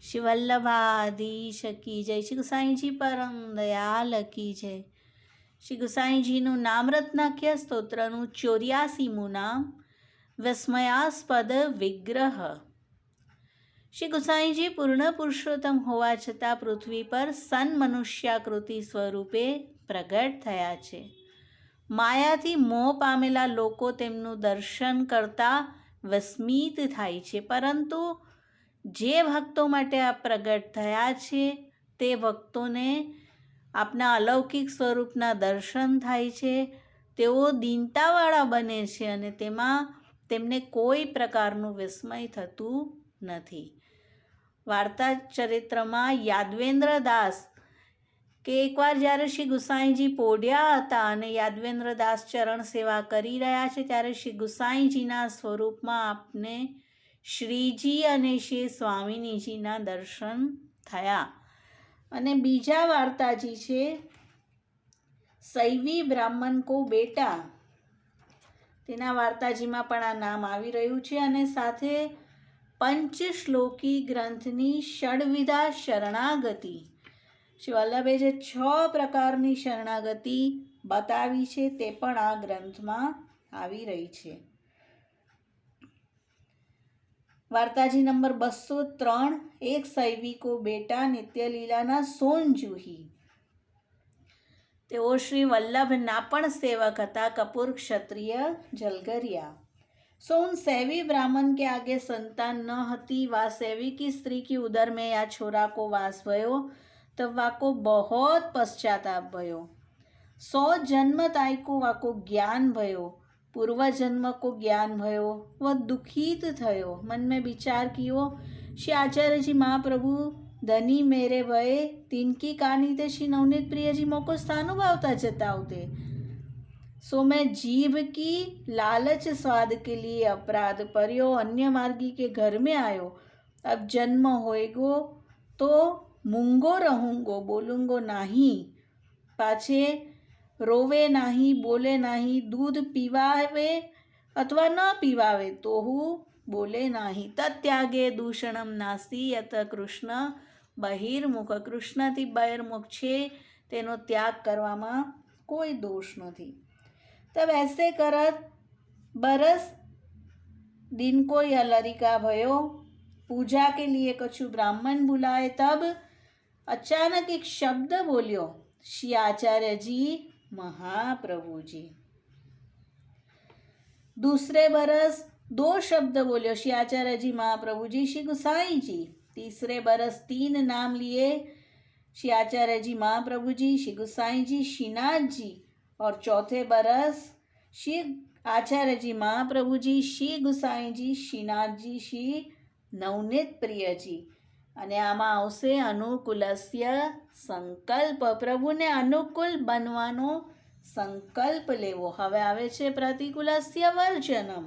श्री वल्लभाधीश की जय। श्री गुसाई जी परम दयाल की जय। શ્રી ગુસાઈજીનું નામરત્નાખ્ય સ્તોત્રનું 84મું નામ વિસ્મયાસ્પદ વિગ્રહ। શ્રી ગુસાઈજી પૂર્ણ પુરુષોત્તમ હોવા છતાં પૃથ્વી પર સન મનુષ્યાકૃતિ સ્વરૂપે પ્રગટ થયા છે। માયાથી મોહ પામેલા લોકો તેમનું દર્શન કરતા વિસ્મિત થાય છે, પરંતુ જે ભક્તો માટે આ પ્રગટ થયા છે તે ભક્તોને આપના અલૌકિક સ્વરૂપના દર્શન થાય છે। તેઓ દીનતાવાળા બને છે અને તેમને કોઈ પ્રકારનું વિસ્મય થતું નથી। વાર્તા ચરિત્રમાં યાદવેન્દ્ર દાસ કે એકવાર જ્યારે શ્રી ગુસાઈજી પોઢ્યા હતા અને યાદવેન્દ્ર દાસ ચરણ સેવા કરી રહ્યા છે ત્યારે શ્રી ગુસાઈજીના સ્વરૂપમાં આપને શ્રીજી અને શ્રી સ્વામિનીજીના દર્શન થયા। અને બીજા વાર્તાજી છે શૈવી બ્રાહ્મણ કો બેટા, તેના વાર્તાજીમાં પણ આ નામ આવી રહ્યું છે। અને સાથે પંચશ્લોકી ગ્રંથની ષડવિધા શરણાગતિ, શ્રી વલ્લભે જે 6 પ્રકારની શરણાગતિ બતાવી છે તે પણ આ ગ્રંથમાં આવી રહી છે। વાર્તાજી નંબર 203, એક શૈવી કો બેટા, નિત્યલીલાના સોનજુહી। તેઓ શ્રી વલ્લભના પણ સેવક હતા, કપૂર ક્ષત્રિય જલગરિયા। सो उन सैवी ब्राह्मण के आगे संतान न हती, वा सैवी की स्त्री की उदर में या छोरा को वास भयो, तब वाको बहुत पश्चाताप भयो। 100 जन्म ताई को वाको ज्ञान भयो, पूर्व जन्म को ज्ञान भयो। वह दुखित थयो, मन में विचार कियो, श्री आचार्य जी महाप्रभु धनी मेरे भय, तिनकी कानी ते श्री नवनीत प्रिय जी मोको स्थानुभावता जतावते। सो मैं जीभ की लालच स्वाद के लिए अपराध पर्यो, अन्य मार्गी के घर में आयो। अब जन्म होएगो तो मूंगो रहूंगो, बोलूंगो नहीं, पाछे रोवे नहीं, बोले नहीं, दूध पीवावे अथवा न पीवावे तो हूँ बोले नहीं। तत्यागे दूषणम नास्ति, यत कृष्ण बहिर्मुख, कृष्णથી બહિર્મુખ છે તેનો ત્યાગ કરવામાં કોઈ દોષ નથી। तब ऐसे करत बरस दिन को यह लरिका भयो, पूजा के लिए कछु ब्राह्मण बुलाए। तब अचानक एक शब्द बोलियो, श्री आचार्य जी महाप्रभु जी। दूसरे बरस 2 शब्द बोलियो, श्री आचार्य जी महाप्रभु जी, श्री गुसाई जी। तीसरे बरस 3 नाम लिए, श्री आचार्य जी महाप्रभु जी, श्री गुसाई जी, श्रीनाथ जी। और चौथे बरस श्री आचार्य जी महाप्रभु जी, श्री गुसाई जी, श्रीनाथ जी, श्री नवनीत प्रिय जी। અને આમાં આવશે અનુકૂલસ્ય સંકલ્પ, પ્રભુને અનુકૂલ બનવાનો સંકલ્પ લેવો। હવે આવે છે પ્રતિકૂલસ્ય વર્જનમ।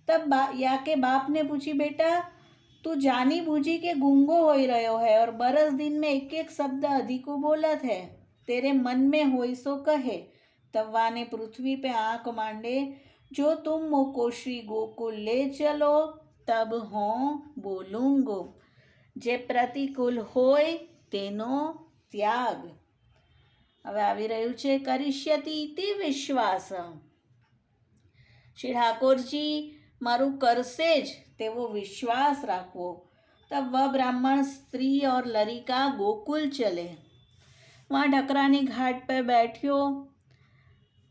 तब या के बाप ने पूछी, बेटा तू जानी बूझी के गूंगो हो रहो है और बरस दिन में एक एक शब्द अधिको बोलत है, तेरे मन में होई सो कहे। तब वाने पृथ्वी पे आंख मांडे, जो तुम मोको श्री गोकुल ले चलो तब हों बोलूंगो। जे प्रतिकूल होय तेनो त्याग। હવે આવી રહ્યું છે કરિષ્યતિ ઇતિ વિશ્વાસ। શ્રી ઠાકોરજી મારું કરશે જ તેવો વિશ્વાસ રાખવો। तब वह ब्राह्मण स्त्री और लरिका गोकुल चले। वहाँ ढकरानी घाट पर बैठियो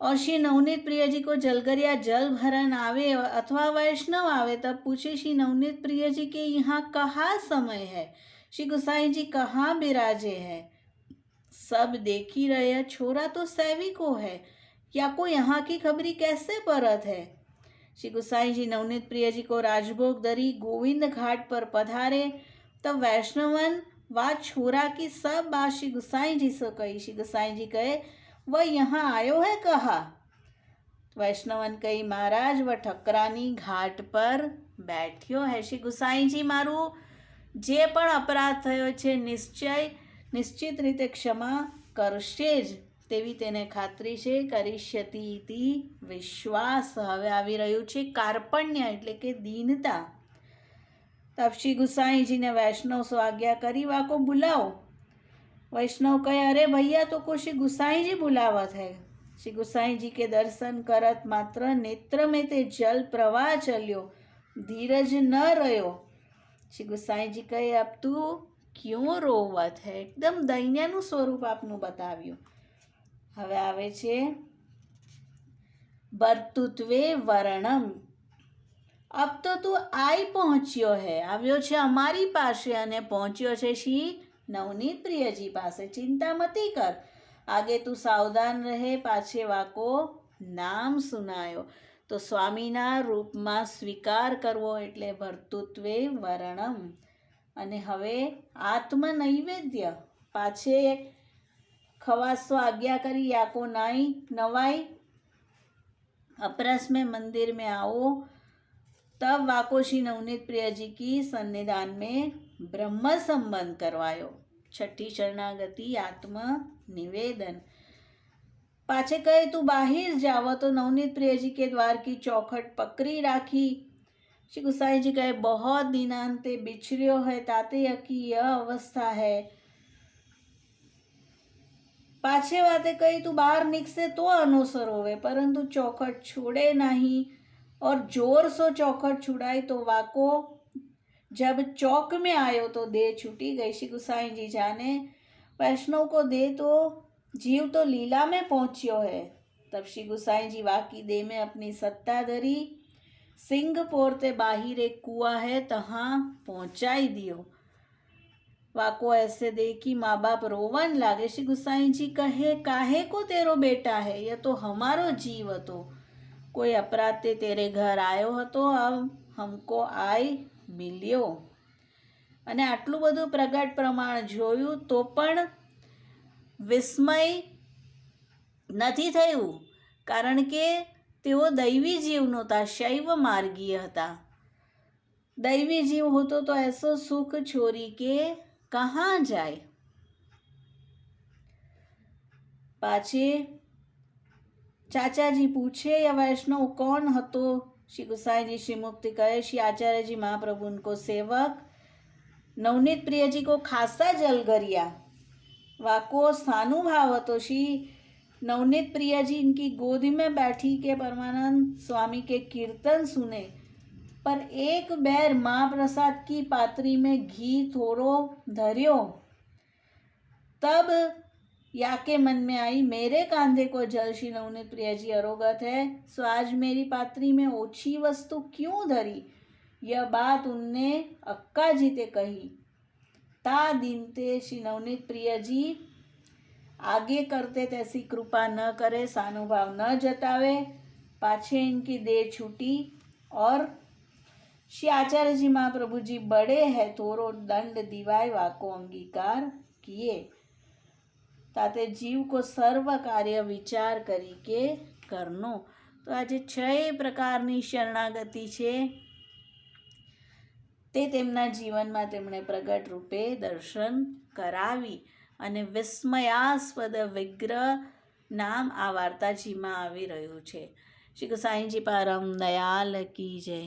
और श्री नवनीत प्रिय जी को जलगरिया जल भरन आवे अथवा वैष्णव आवे तब पूछे, श्री नवनीत प्रिय जी के यहाँ कहाँ समय है, श्री गुसाई जी कहाँ बिराजे है। सब देख ही रहे, छोरा तो सैवी को है, या को यहाँ की खबरी कैसे परत है। श्री गुसाई जी नवनीत प्रिय जी को राजभोग दरी गोविंद घाट पर पधारे। तब वैष्णवन वा छोरा की सब बात श्री गुसाई जी से कही। श्री गुसाई जी कहे, वह यहाँ आयो है कहा। वैष्णवन कही, महाराज वह ठकरानी घाट पर बैठ्यो है। श्री गुसाई जी मारू जे पण अपराध थयो छे निश्चित रीते क्षमा करशे ज તેવી તેને ખાતરી છે। કરિષ્યતિ ઇતિ વિશ્વાસ। હવે આવી રહ્યું છે કાર્પણ્ય એટલે કે દીનતા। तब श्री गुसाई जी ने वैष्णव सो आज्ञा करी, वाको बुलाओ। वैष्णव कहे, अरे भैया तो को श्री गुसाई जी बुलावत है। श्री गुसाई जी के दर्शन करत मात्र नेत्र में ते जल प्रवाह चल्यो, धीरज न रह्यो। श्री गुसाई जी कहे, अब तू क्यों रोवत है? एकदम દૈન્યનું સ્વરૂપ આપનું બતાવ્યું. હવે આવે છે ભર્તૃત્વે વર્ણમ. अब तो तू आई पहुंच्यो है, આવ્યો છે અમારી પાસે અને પહોંચ્યો છે શ્રી નવનીત પ્રિયજી પાસે. ચિંતા મતી કર, આગે તું સાવધાન રહે, પાછે વાકો નામ સુનાયો. તો સ્વામીના રૂપમાં સ્વીકાર કરવો એટલે ભર્તૃત્વે વર્ણમ. અને હવે આત્મનૈવેદ્ય, પાછે खवासो आज्ञा करी, याको नाई नवाई अपरस में मंदिर में आओ. तब वाको श्री नवनीत प्रिय जी की सन्निधान में ब्रह्म संबंध करवायो. छठी शरणागति आत्म निवेदन. पाछे कहे तू बाहर जाव, तो नवनीत प्रिय जी के द्वार की चौखट पकड़ी राखी. श्री गुसाई जी कहे, बहुत दिनांते बिछड़ियो है, ताते की यह अवस्था है. पाछे वाते कही तू बाहर निकसे तो अनुसर होवे, परंतु चौखट छोड़े नहीं. और जोर सो चौखट छुड़ाई तो वाको जब चौक में आयो तो देह छूटी गई. श्री गुसाई जी जाने वैष्णव को दे तो जीव तो लीला में पहुंचियो है. तब श्री गुसाई जी वाकी देह में अपनी सत्ता धरी. सिंह पोरते बाहिर एक कुआ है, तहाँ पहुंचाई दियो. वाको ऐसे देखी माँ बाप रोवन लागे. श्री गुसाई जी कहे, काहे को तेरो बेटा है, यह तो हमारो जीव हतो. कोई अपराधे तेरे घर आयो हतो, अब हमको आई मिल्यो. અને આટલું બધું પ્રગટ પ્રમાણ જોયું તો પણ વિસ્મય નથી થયું, કારણ કે તેઓ દૈવી જીવ નહોતા, શૈવ માર્ગીય હતા. દૈવી જીવ હોતો તો એસો સુખ છોરી કે कहाँ जाए. पाछे चाचा जी पूछे, या वैष्णव कौन हतो? श्री गुसाई जी श्री मुक्ति कहे, श्री आचार्य जी महाप्रभु उनको सेवक नवनीत प्रिय जी को खासा जल गरिया. वाको स्थानुभाव हतो. श्री नवनीत प्रिय जी इनकी गोदी में बैठी के परमानंद स्वामी के कीर्तन सुने, पर एक बैर महाप्रसाद की पात्री में घी थोड़ो धर्यो. तब याके मन में आई, मेरे कांधे को जल श्री नवनीत प्रिय जी अरोगत है, सो आज मेरी पात्री में ओछी वस्तु क्यों धरी. यह बात उनने अक्का जी ते कही. ता दिन ते श्री नवनीत प्रिय जी आगे करते तैसी कृपा न करे, सानुभाव न जतावे. पाछे इनकी देह छूटी और श्री आचार्य जी महाप्रभु जी बड़े है, थोड़ो दंड दिवाय वाको अंगीकार किए. ताते जीव को सर्व कार्य विचार करी के करनो. तो आज 6 प्रकारनी शरणागति छे ते तेमना जीवનમાં તેમણે પ્રગટ રૂપે દર્શન કરાવી અને વિસ્મયાસ્પદ વિગ્રહ નામ આ વાર્તાજીમાં આવી રહ્યું છે. શ્રી ગુસાઈજી પરમ દયાલ કી જય.